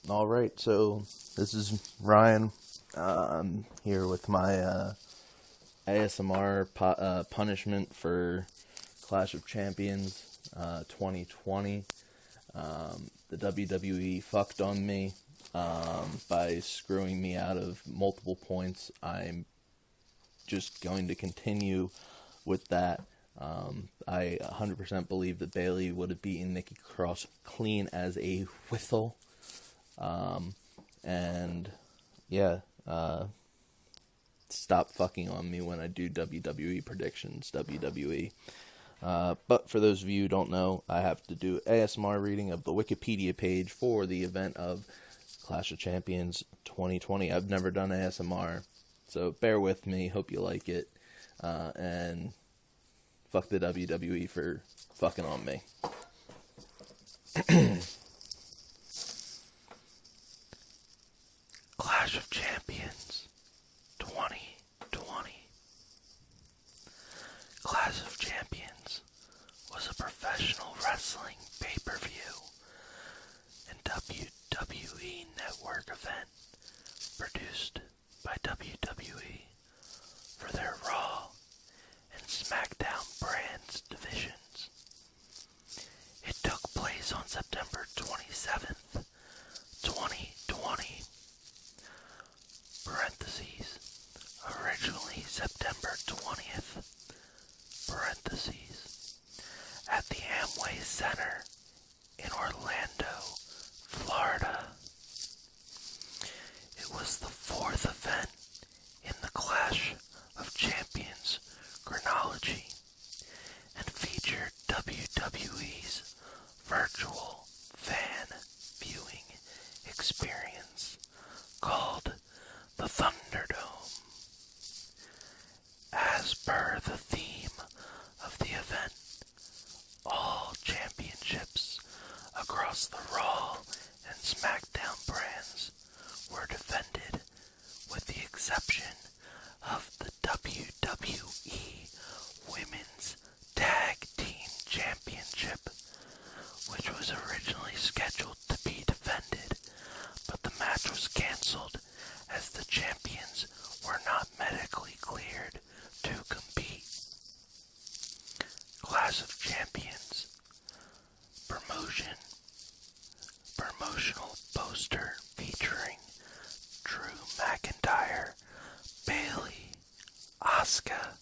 Alright, so this is Ryan. I'm here with my ASMR punishment for Clash of Champions 2020. The WWE fucked on me by screwing me out of multiple points. I'm just going to continue with that. I 100% believe that Bayley would have beaten Nikki Cross clean as a whistle. Stop fucking on me when I do WWE Predictions, WWE. But for those of you who don't know, I have to do ASMR reading of the Wikipedia page for the event of Clash of Champions 2020. I've never done ASMR, so bear with me, hope you like it, and fuck the WWE for fucking on me. Clash of Champions 2020. Clash of Champions was a professional wrestling pay-per-view and WWE Network event produced by WWE for their Raw and SmackDown brands divisions. It took place on September 27th, 2020. Parentheses, originally September 20th, parentheses, at the Amway Center in Orlando, Florida. It was the fourth event in the Clash of Champions chronology and featured WWE's virtual fan viewing experience called the Thunderdome. As per the theme of the event, all championships across the Raw and SmackDown brands were defended with the exception of the WWE Women's Tag Team Championship, which was originally scheduled to be defended, but the match was canceled as the champions were not medically cleared to compete. Clash of Champions promotional poster featuring Drew McIntyre, Bayley, Asuka,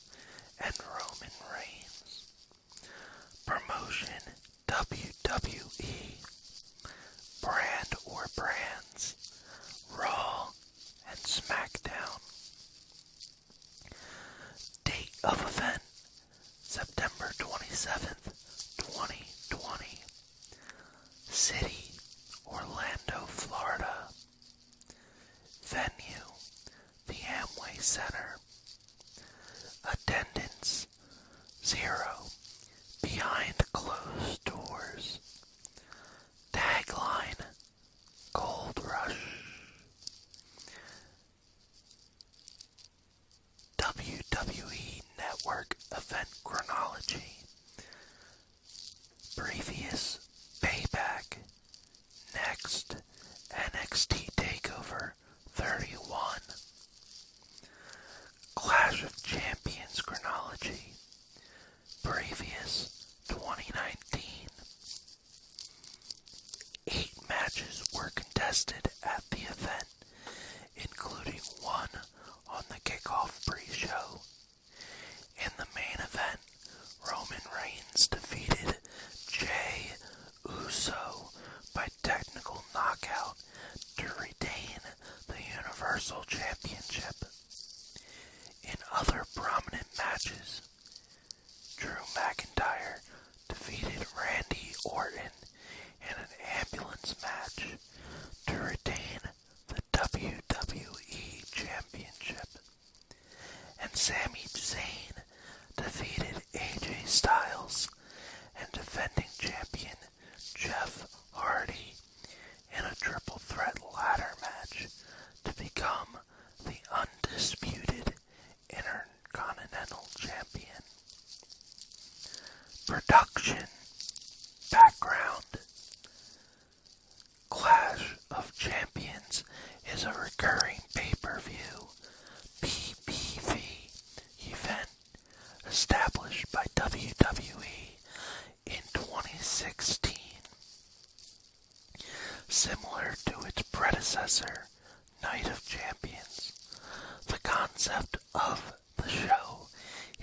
and Roman Reigns. Promotion WWE. Brand or brands, Raw and SmackDown. Date of event, September 27th, 2020. City, Orlando, Florida. Venue, the Amway Center. Attendance, 0. Behind closed doors. Tagline, Gold Rush. WWE Network event chronology. Previous Payback. Next NXT TakeOver 31. Clash of Champions chronology. Previous 2019. 8 matches were contested at the event, including one on the kickoff pre-show. In the main event, Roman Reigns defeated Jey Uso by technical knockout to retain the Universal Championship. In other prominent matches, Drew McIntyre defeated Randy Orton in an ambulance match to retain the WWE Championship, and Sami Zayn defeated AJ Styles and defending champion Jeff Hardy in a triple threat ladder match to become the undisputed Intercontinental Champion. Production background. Clash of Champions is a recurring pay-per-view PPV event established by WWE in 2016. Similar to its predecessor, Night of Champions, the concept of the show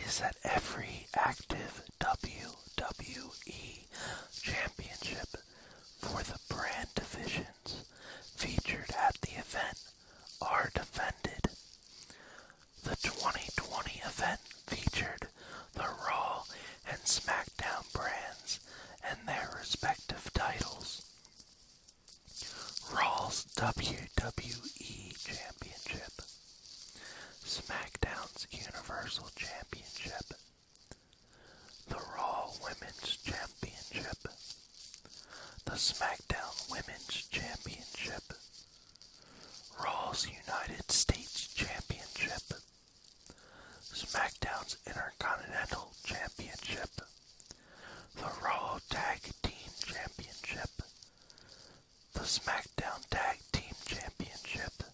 is that every active WWE championship for the brand divisions featured at the event are defended. The 2020 event featured the Raw and SmackDown brands and their respective titles. Raw's WWE Championship, SmackDown's Universal Championship, the Raw Women's Championship, the SmackDown Women's Championship, Raw's United States Championship, SmackDown's Intercontinental Championship, the Raw Tag Team Championship, the SmackDown Tag Team Championship,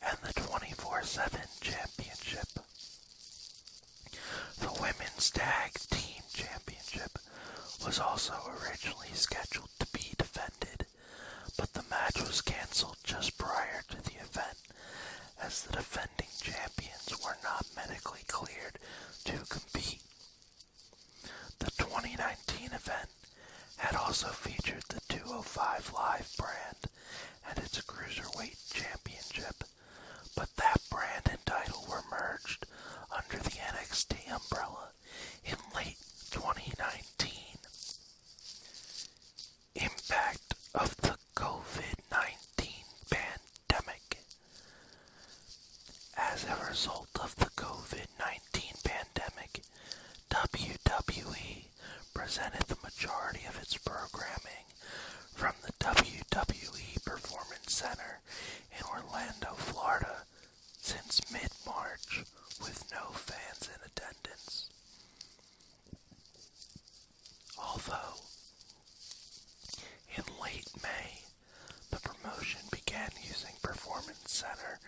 and the 24/7 Championship. The Women's Tag Team Championship was also originally scheduled to be defended, but the match was canceled just prior to the event as the defending champions were not medically cleared to compete. The 2019 event had also featured the 205 Live brand and its Cruiserweight Championship, but that brand and title were merged under the NXT umbrella in late 2019. Impact of the COVID-19 pandemic. As a result of the COVID-19 pandemic, WWE presented the majority of its programming from the WWE Performance Center in Orlando, Florida, since mid-March, with no fans in attendance. Although, in late May, the promotion began using Performance Center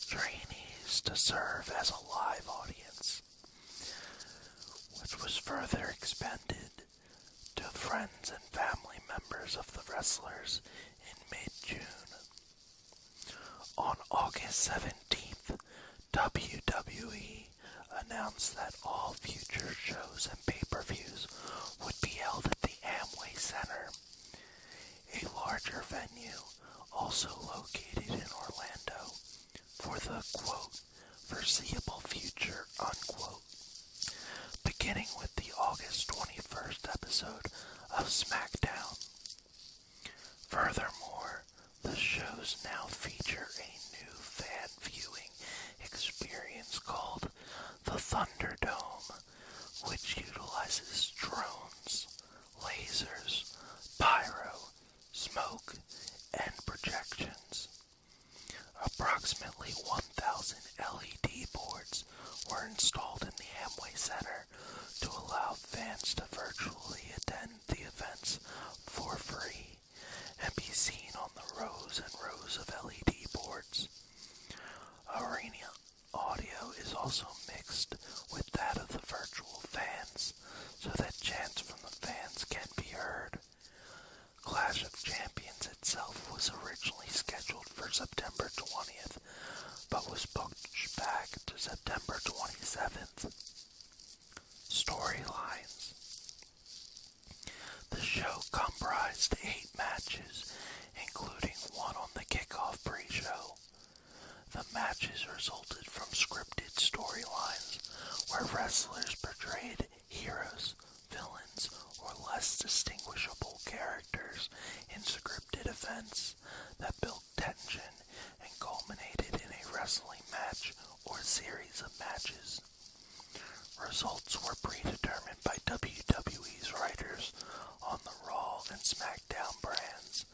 trainees to serve as a live audience, which was further expanded to friends and family members of the wrestlers in mid-June. On August 17th, WWE announced that all future shows and pay-per-views would be held at the Amway Center, a larger venue also located in Orlando, for the, quote, foreseeable future, unquote, beginning with the August 21st episode of SmackDown. Furthermore, the shows now feature a new fan viewing experience called the Thunderdome, which utilizes drones, lasers, pyro, smoke, and projections. Approximately 1,000 LED boards were installed in the Amway Center to allow fans to virtually attend the events for free and be seen on the rows and rows of LED boards. Arena audio is also mixed with that of the virtual fans so that chants from the fans can be heard. Clash of Champions itself was originally scheduled for September 20th, but was pushed back to September 27th. Storylines. The show comprised 8 matches, including one on the kickoff pre-show. The matches resulted from scripted storylines where wrestlers portrayed heroes, villains, or less distinguishable characters in scripted events that built tension and culminated in a wrestling match or series of matches. Results were predetermined by WWE's writers on the Raw and SmackDown brands,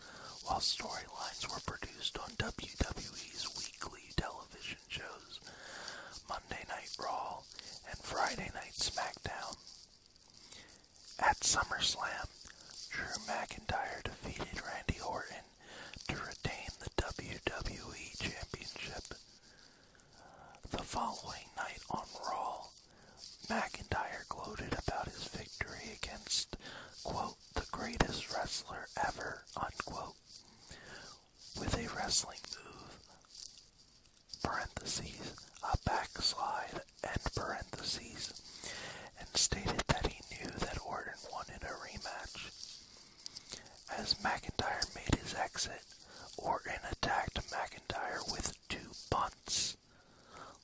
while storylines were produced on WWE's weekly television shows, Monday Night Raw and Friday Night SmackDown. At SummerSlam, Drew McIntyre defeated Randy Orton to retain the WWE following night on Raw, McIntyre gloated about his victory against, quote, the greatest wrestler ever, unquote, with a wrestling move, parentheses, a backslide, end parentheses, and stated that he knew that Orton wanted a rematch. As McIntyre made his exit, Orton attacked McIntyre with 2 bunts.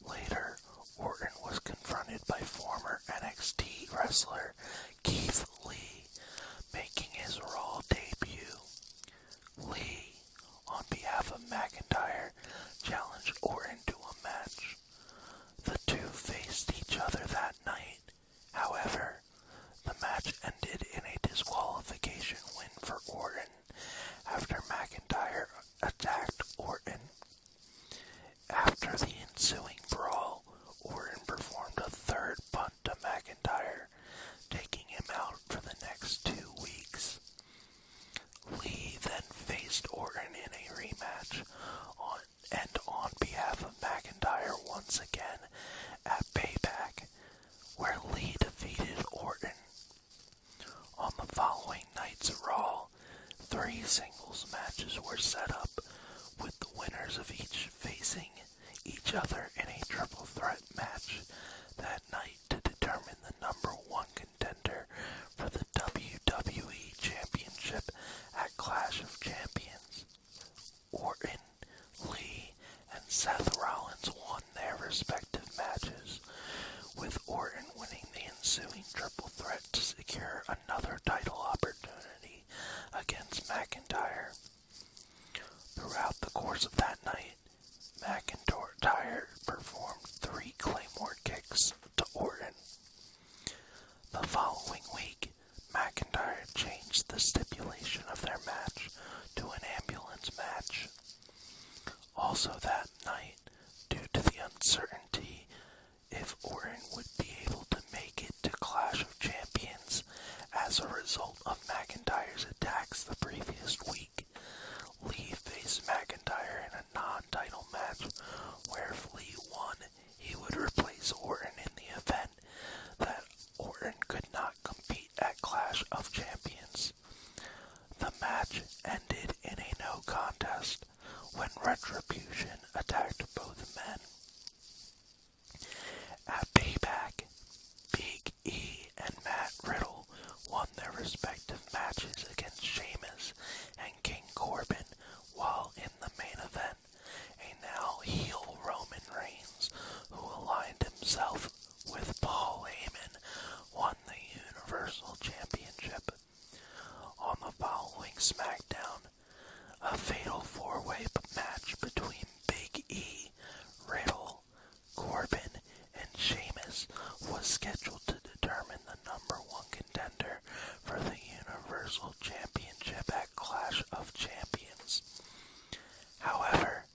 Later, Orton was confronted by former NXT wrestler Keith Lee, making his Raw debut. Lee, on behalf of McIntyre, challenged Orton to a match. The two faced each other that night. However, the match ended in a disqualification win for Orton after McIntyre attacked Orton. After the ensuing brawl, Orton performed a 3rd bunt to McIntyre, taking him out for the next 2 weeks. Lee then faced Orton in a rematch on behalf of McIntyre once again at Payback, where Lee defeated Orton. On the following night's Raw, 3 singles matches were set up, with the winners of each facing each other in a triple threat match that night to determine the number 1 contender for the WWE Championship at Clash of Champions. Orton, Lee, and Seth Rollins won their respective matches, with Orton winning the ensuing triple threat to secure another title opportunity against McIntyre. Throughout the course of that night, McIntyre performed 3 Claymore kicks to Orton. The following week, McIntyre changed the stipulation of their match to an ambulance match. Also that night, due to the uncertainty if Orton would be able to make it to Clash of Champions as a result of McIntyre's attacks the previous week, Lee faced McIntyre in a non-title match where if Lee won, he would replace Orton in the event that Orton could not compete at Clash of Champions. The match ended in a no contest when Retribution attacked both men. At Payback, Big E and Matt Riddle won their respective matches against Sheamus and King Corbin, while in the main event, a now heel Roman Reigns, who aligned himself with Paul Heyman, won the Universal Championship. On the following SmackDown, a fatal 4-way match between Big E, Riddle, Corbin, and Sheamus was scheduled to determine the number 1 contender for the Universal Championship at Clash of Champions. However,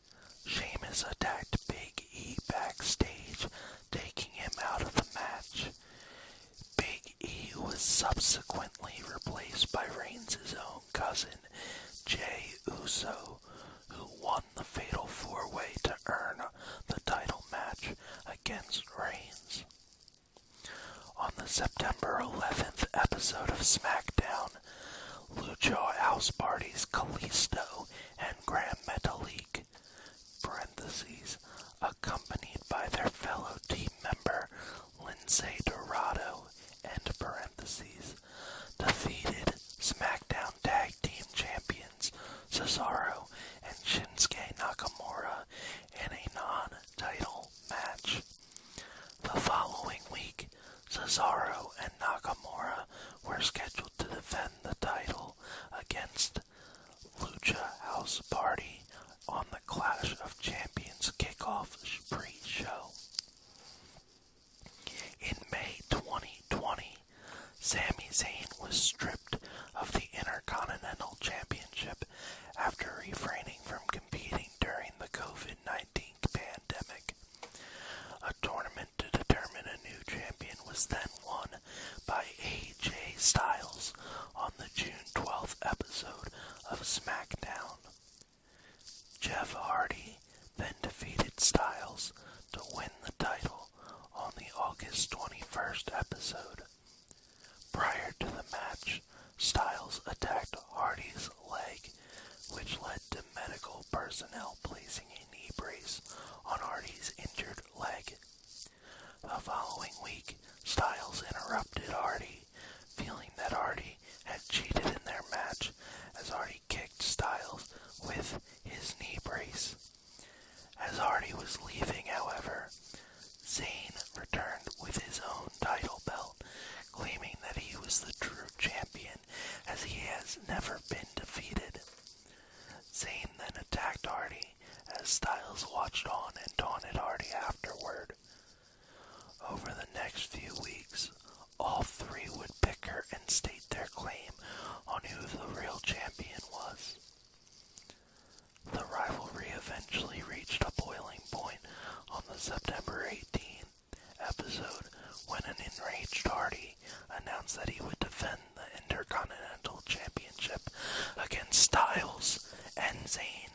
Sheamus attacked Big E backstage, taking him out of the match. Big E was subsequently replaced by Reigns' own cousin, Jey Uso, who won the fatal 4-way to earn the title match against Reigns. On the September 11th episode of SmackDown, has never been defeated. Zayn then attacked Hardy as Styles watched on and taunted Hardy afterward. Over the next few weeks, all three would bicker and state their claim on who the real champion was. The rivalry eventually reached a boiling point on the September 18th episode when an enraged Hardy announced that he would defend the Intercontinental Championship against Styles and Zayn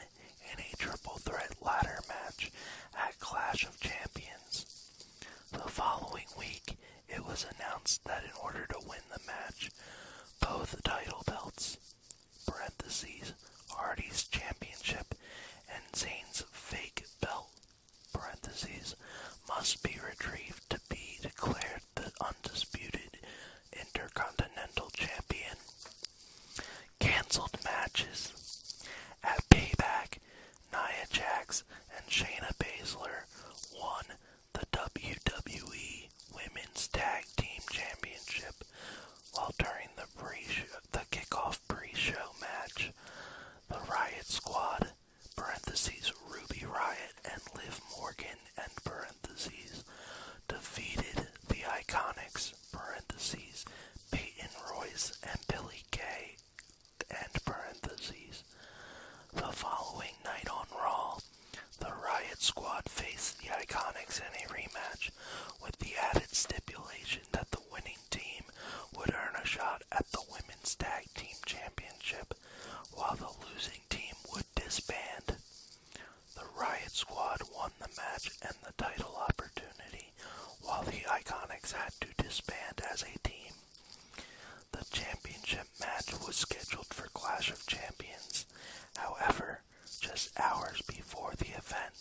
in a triple threat ladder match at Clash of Champions. The following week, it was announced that in order to win the match, both title belts, parentheses, Hardy's championship and Zayn's fake belt, parentheses, must be retrieved to be declared the undisputed Intercontinental Champion. Cancelled matches. At Payback, Nia Jax and Shayna Baszler won the WWE Women's Tag Team Championship, while during the kickoff pre-show match, the Riot Squad, parentheses, Ruby Riott and Liv Morgan, end parentheses, defeated the Iconics, parentheses, Peyton Royce and Billie Kay, end parentheses. The following night on Raw, the Riot Squad faced the Iconics in a rematch, with the added stipulation that the winning team would earn a shot at the Women's Tag Team Championship, while the losing team would disband. The Riot Squad won the match and the title opportunity, while the Iconics had to disband as a team. The championship match was scheduled for Clash of Champions. However, just hours before the event,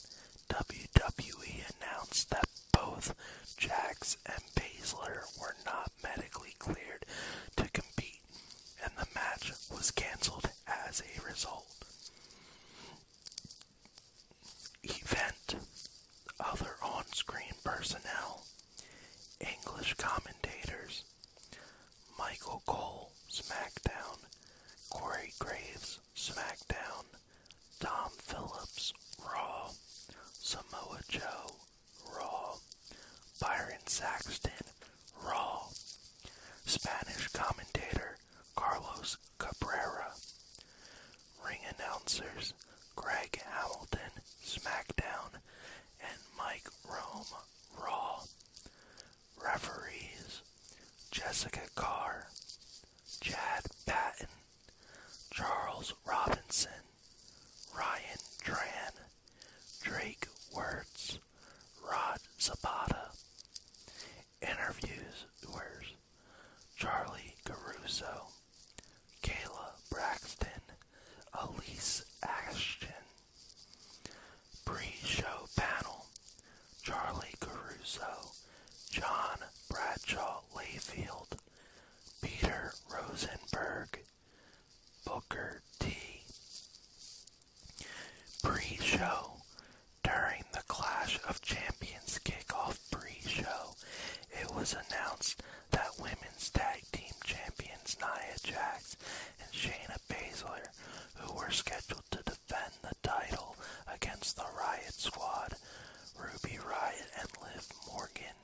WWE announced that both Jax and Baszler were not medically cleared to compete, and the match was canceled as a result. Event. Other on-screen personnel. English commentators. Michael Cole, SmackDown. Corey Graves, SmackDown. Tom Phillips, Raw. Samoa Joe, Raw. Byron Saxton, Raw. Spanish commentator Carlos Cabrera. Ring announcers Greg Hamilton, SmackDown, and Mike Rome, Raw. Referees Jessica Carr, Chad Patton, Charles Robinson, Ryan Tran, Drake Wirtz, Rod Zapata. Interviewers Charlie Caruso, Kayla Braxton, Elise Ashton. Pre-show panel Charlie Caruso, John Bradshaw Layfield, Peter Rosenberg, Booker T. Pre-show. During the Clash of Champions kickoff pre-show, it was announced that Women's Tag Team Champions Nia Jax and Shayna Baszler, who were scheduled to defend the title against the Riot Squad, Ruby Riott and Liv Morgan,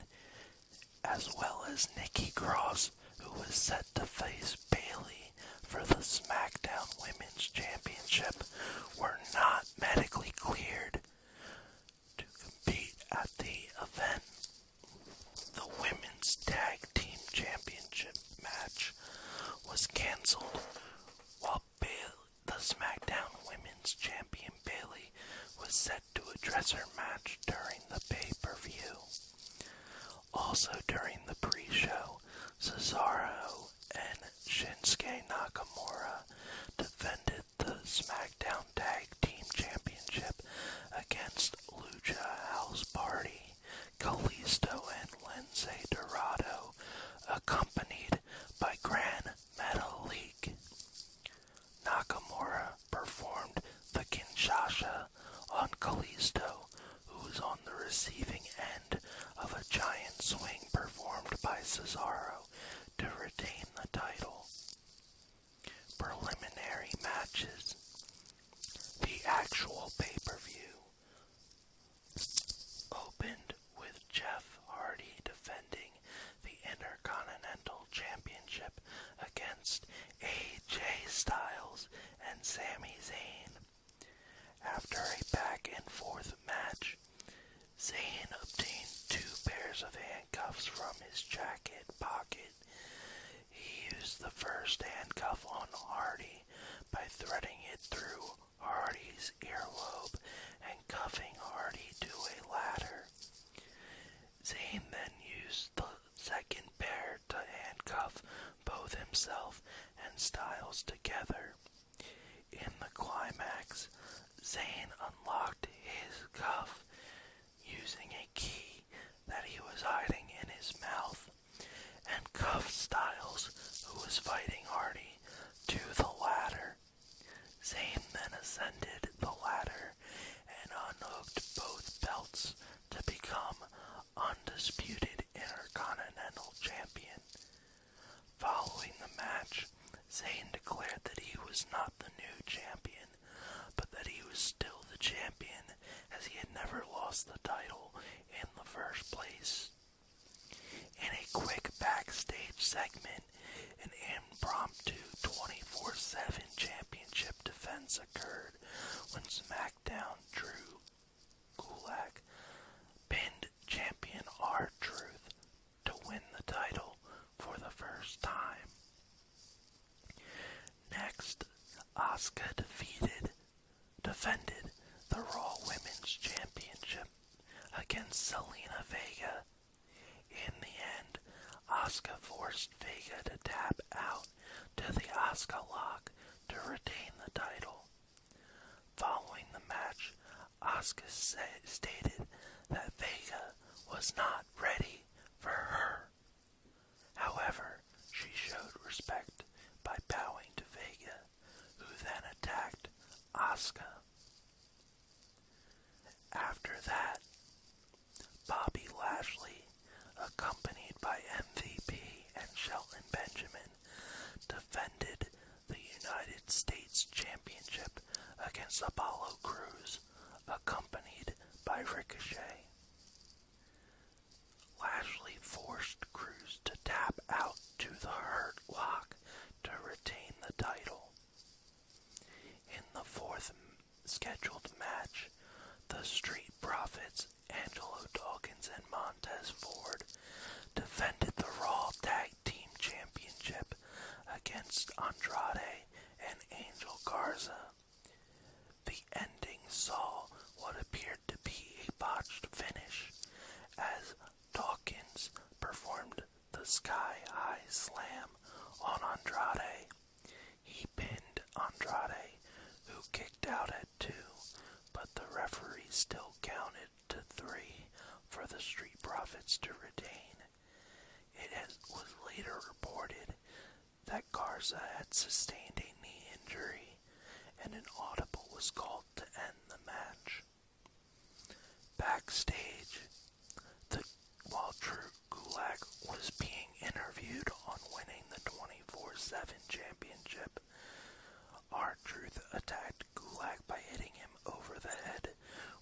as well as Nikki Cross, who was set to face Bayley for the SmackDown Women's Championship, were not medically cleared to compete at the event. The Women's Tag Team Championship match was canceled, while the SmackDown Women's Champion Bayley was set to address her match during the pay-per-view. Also during the pre-show, Cesaro and Shinsuke Nakamura defended the SmackDown Tag Team Championship against Lucha House Party, Kalisto and Lindsay Dorado, accompanied by Gran Metalik. Nakamura performed the Kinshasa on Kalisto, who was on the receiving end of a giant swing performed by Cesaro to retain the title. Sami Zayn. After a back and forth match, Zayn obtained 2 pairs of handcuffs from his jacket pocket. He used the first handcuff on Hardy by threading it through Hardy's earlobe and cuffing Hardy to a ladder. Zayn then used the second pair to handcuff both himself and Styles together. In the climax, Zayn unlocked his cuff using a key that he was hiding in his mouth and cuffed Styles, who was fighting Hardy, to the ladder. Zayn then ascended the ladder and unhooked both belts to become undisputed Intercontinental Champion. Following the match, Zayn declared that he was not the new champion, but that he was still the champion as he had never lost the title in the first place. In a quick backstage segment, an impromptu 24/7 championship defense occurred when SmackDown Drew Gulak pinned champion R-Truth to win the title for the first time. Next, Asuka defended the Raw Women's Championship against Zelina Vega. In the end, Asuka forced Vega to tap out to the Asuka lock to retain the title. Following the match, Asuka stated that Vega was not ready for her. However, she showed respect by bowing to Vega, who then attacked Asuka. After that, Bobby Lashley, accompanied by MVP and Shelton Benjamin, defended the United States Championship against Apollo Crews, accompanied by Ricochet. Lashley forced Crews to tap out to the Hurt Lock to retain the title. In the fourth scheduled match, the Street Profits, Angelo Dawkins and Montez Ford, defended the Raw Tag Team Championship against Andrade and Angel Garza. The ending saw what appeared to be a botched finish as Dawkins performed the Sky High Slam on Andrade. He pinned Andrade, who kicked out at 2, but the referee still counted to 3 for the Street Profits to retain. It was later reported that Garza had sustained a knee injury, and an audible was called to end the match. Backstage, while Drew Gulak was being interviewed on winning the 24/7 championship, R-Truth attacked Gulak by hitting him over the head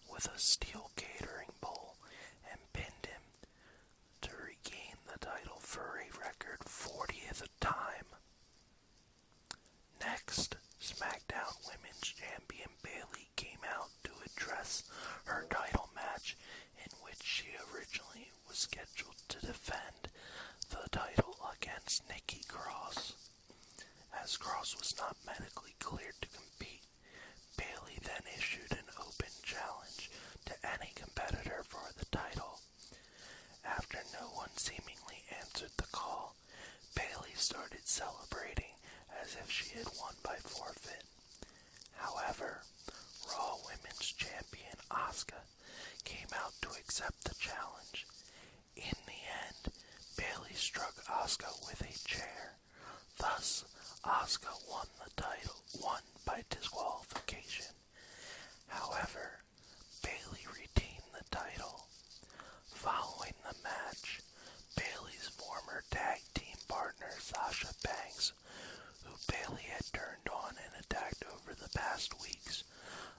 with a steel catering bowl and pinned him to regain the title for a record 40th time. Next, SmackDown Women's Champion Bayley came out to address her title match, in which she originally was scheduled to defend the title against Nikki Cross. As Cross was not medically cleared to compete, Bayley then issued an open challenge to any competitor for the title. After no one seemingly answered the call, Bayley started celebrating as if she had won by forfeit. However, Raw Women's Champion Asuka came out to accept the challenge. In the end, Bayley struck Asuka with a chair. Thus, Asuka won the title, won by disqualification. However, Bayley retained the title. Following the match, Bayley's former tag team partner Sasha Banks, who Bayley had turned on and attacked over the past weeks,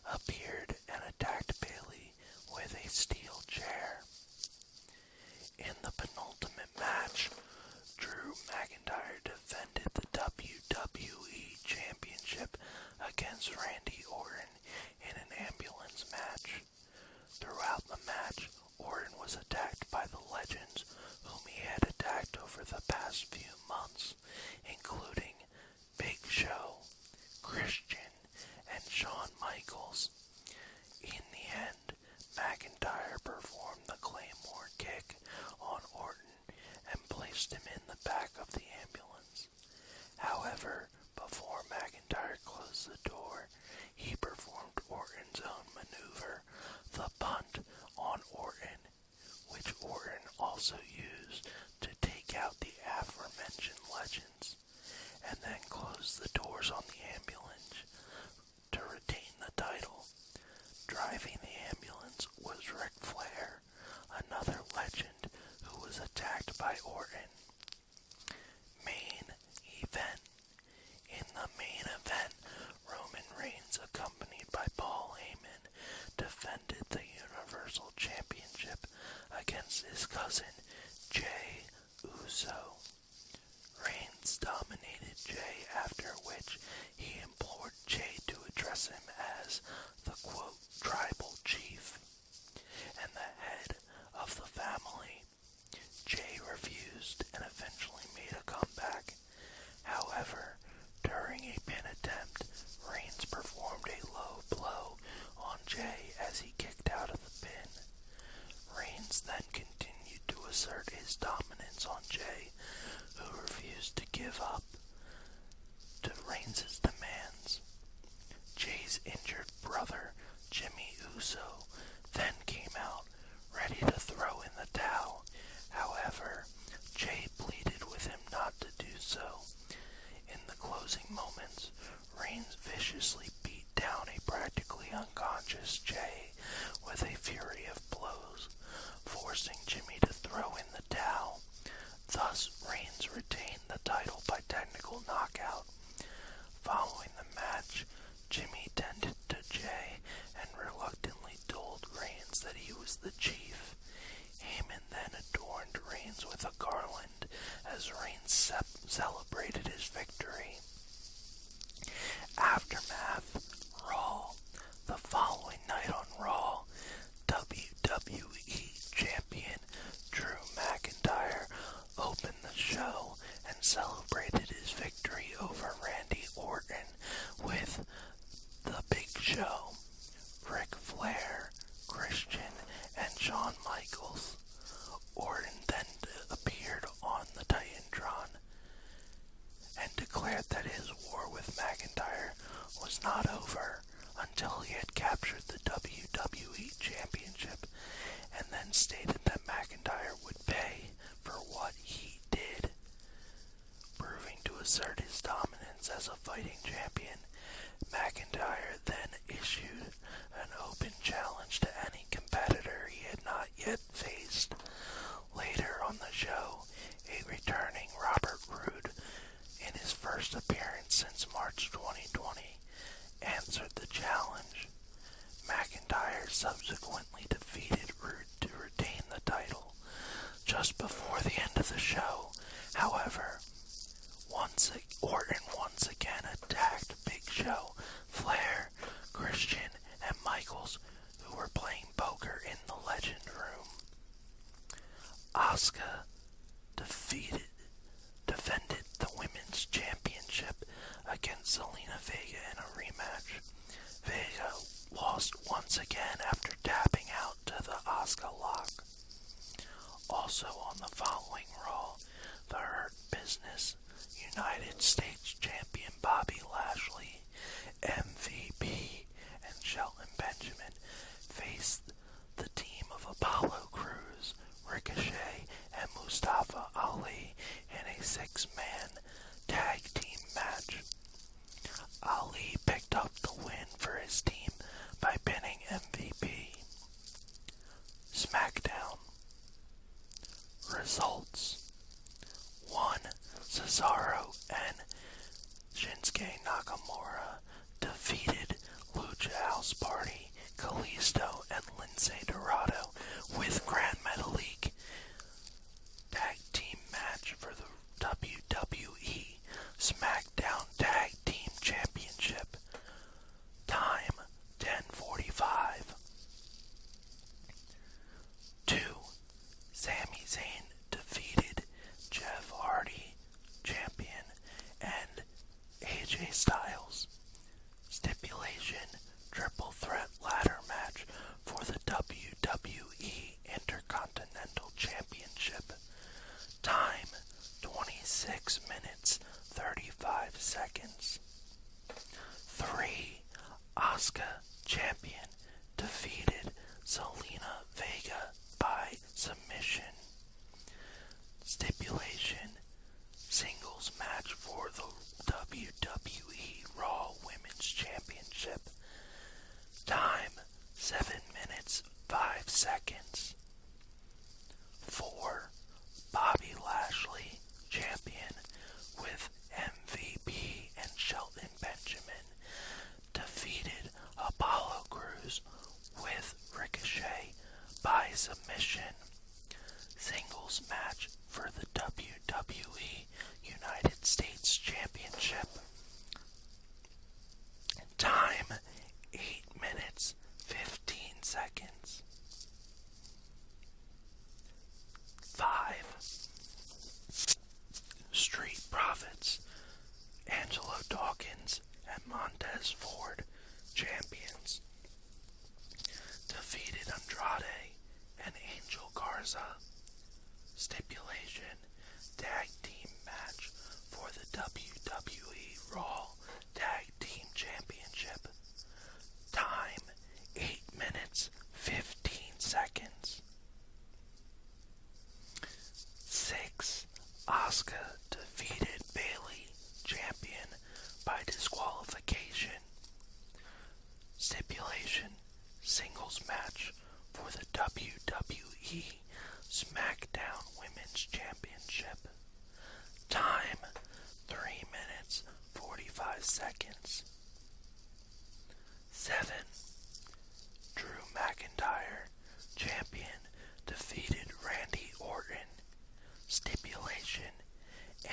appeared and attacked Bayley with a steel chair. In the penultimate match, Drew McIntyre defended the WWE Championship against close the door, he performed Orton's own maneuver, the punt on Orton, which Orton also used to take out the aforementioned legends, and then closed the doors on the ambulance to retain the title. Driving the ambulance was Ric Flair, another legend who was attacked by Orton. Main event. In the main event, Roman Reigns, accompanied by Paul Heyman, defended the Universal Championship against his cousin, Jey Uso. Reigns dominated Jey, after which he implored Jey to address him as the, quote, tribal chief and the head of the family. Jey refused and eventually made a comeback. However, during a pin attempt, Reigns performed a low blow on Jey as he kicked out of the pin. Reigns then continued to assert his dominance on Jey, who refused to give up to Reigns' demands. Jey's injured brother, Jimmy Uso, then came out, ready to throw in the towel. However, Jey pleaded with him not to do so. In the closing moments, Reigns viciously beat down a practically unconscious Jey with a fury of blows, forcing Jimmy to throw in the towel. Thus, Reigns retained the title by technical knockout. Following the match, Jimmy tended to Jey and reluctantly told Reigns that he was the chief. Heyman then adorned Reigns with a garland as Reigns celebrated his victory. Aftermath. Raw. The following night on Raw, WWE Champion Drew McIntyre opened the show and celebrated his victory over Randy Orton with The Big Show, Ric Flair, Christian, and Shawn Michaels. Orton then appeared on the Titantron and declared that his war with McIntyre was not over until he had captured the WWE Championship, and then stated that McIntyre would pay for what he did. Proving to assert his dominance as a fighting champion, McIntyre then issued an open challenge to any competitor he had not yet faced. Later on the show, a returning Robert Roode, in his first appearance since March 2020, answered the challenge. McIntyre subsequently defeated Roode to retain the title. Just before the end of the show, however, Orton once again attacked Big Show, Flair, Christian, and Michaels, who were playing poker in the Legend Room. Asuka defended the Women's Championship against Zelina Vega in a rematch. Vega lost once again after tapping out to the Asuka lock. Also on the following Raw, the Hurt Business United States Champion Bobby Lashley, MVP, and Shelton Benjamin faced the team of Apollo Crews, Ricochet, and Mustafa Ali in a 6-man tag team match. Ali picked up the win for his team by pinning MVP. SmackDown. Results. 1. Cesaro and Shinsuke Nakamura defeated Lucha House Party, Kalisto, and Lince Dorado with Grand Metalik. Tag team match for the WWE SmackDown Tag Team Championship. Time 10:45. 2. Sami Zayn defeated Jeff Hardy, champion, and AJ Styles. Stipulation: triple threat ladder match for the WWE Intercontinental Championship. Time 26 minutes 35 seconds. 3. 3. Asuka, champion, defeated Zelina Vega by submission. Stipulation: singles match for the WWE Raw Women's Championship. Time: 7 minutes, 5 seconds. 4. Bobby Lashley, champion, with MVP and Shelton Benjamin, defeated Apollo Crews with Ricochet by submission. Singles match for the WWE United States Championship. Time: 8 minutes, 15 seconds. 5. Street Profits, Angelo Dawkins and Montez Ford, champions, defeated Andrade and Angel Garza. Stipulation: tag team match for the WWE Raw Tag Team Championship. Time: 8 minutes, 15 seconds. 6. Asuka defeated Bayley, champion, by disqualification. Stipulation: singles match for the WWE SmackDown Women's Championship. Time: 3 minutes, 45 seconds. 7. Drew McIntyre, champion, defeated Randy Orton. Stipulation: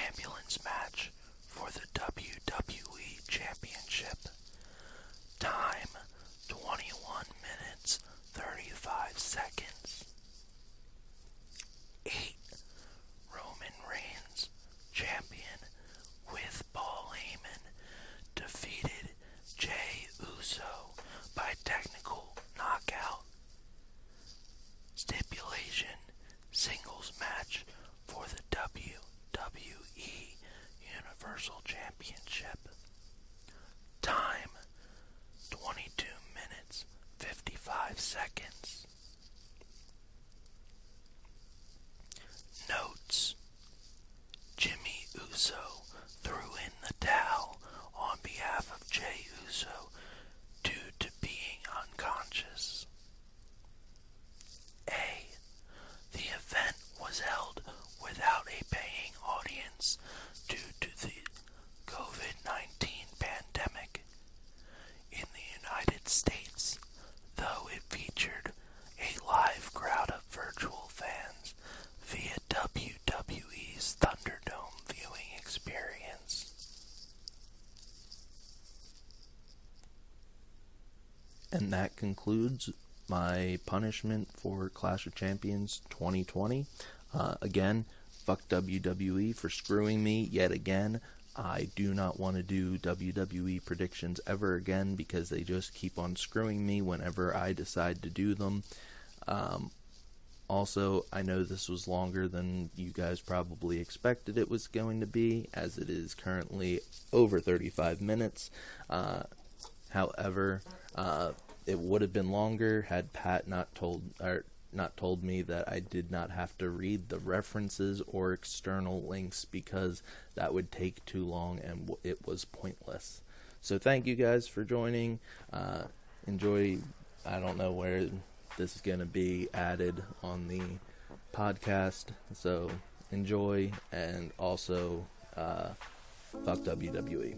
ambulance match for the WWE Championship. Time: 21 minutes, 35 seconds. 8. Roman Reigns, champion, with Paul Heyman, defeated Jey Uso by technical knockout. Stipulation: singles match for the WWE Universal Championship. Time: 22 minutes, 55 seconds. Notes: Jimmy Uso threw in the towel on behalf of Jey Uso due to being unconscious. A. The event was held without a paying audience due to the COVID-19 pandemic. In the United States, though it featured a live crowd of virtual fans via WWE's Thunderdome viewing experience. And that concludes my punishment for Clash of Champions 2020. Again, fuck WWE for screwing me yet again. I do not want to do WWE predictions ever again because they just keep on screwing me whenever I decide to do them. Also, I know this was longer than you guys probably expected it was going to be, as it is currently over 35 minutes. However, it would have been longer had Pat not told me that I did not have to read the references or external links, because that would take too long and it was pointless. So thank you guys for joining. Enjoy. I don't know where this is going to be added on the podcast, so enjoy, and also fuck WWE.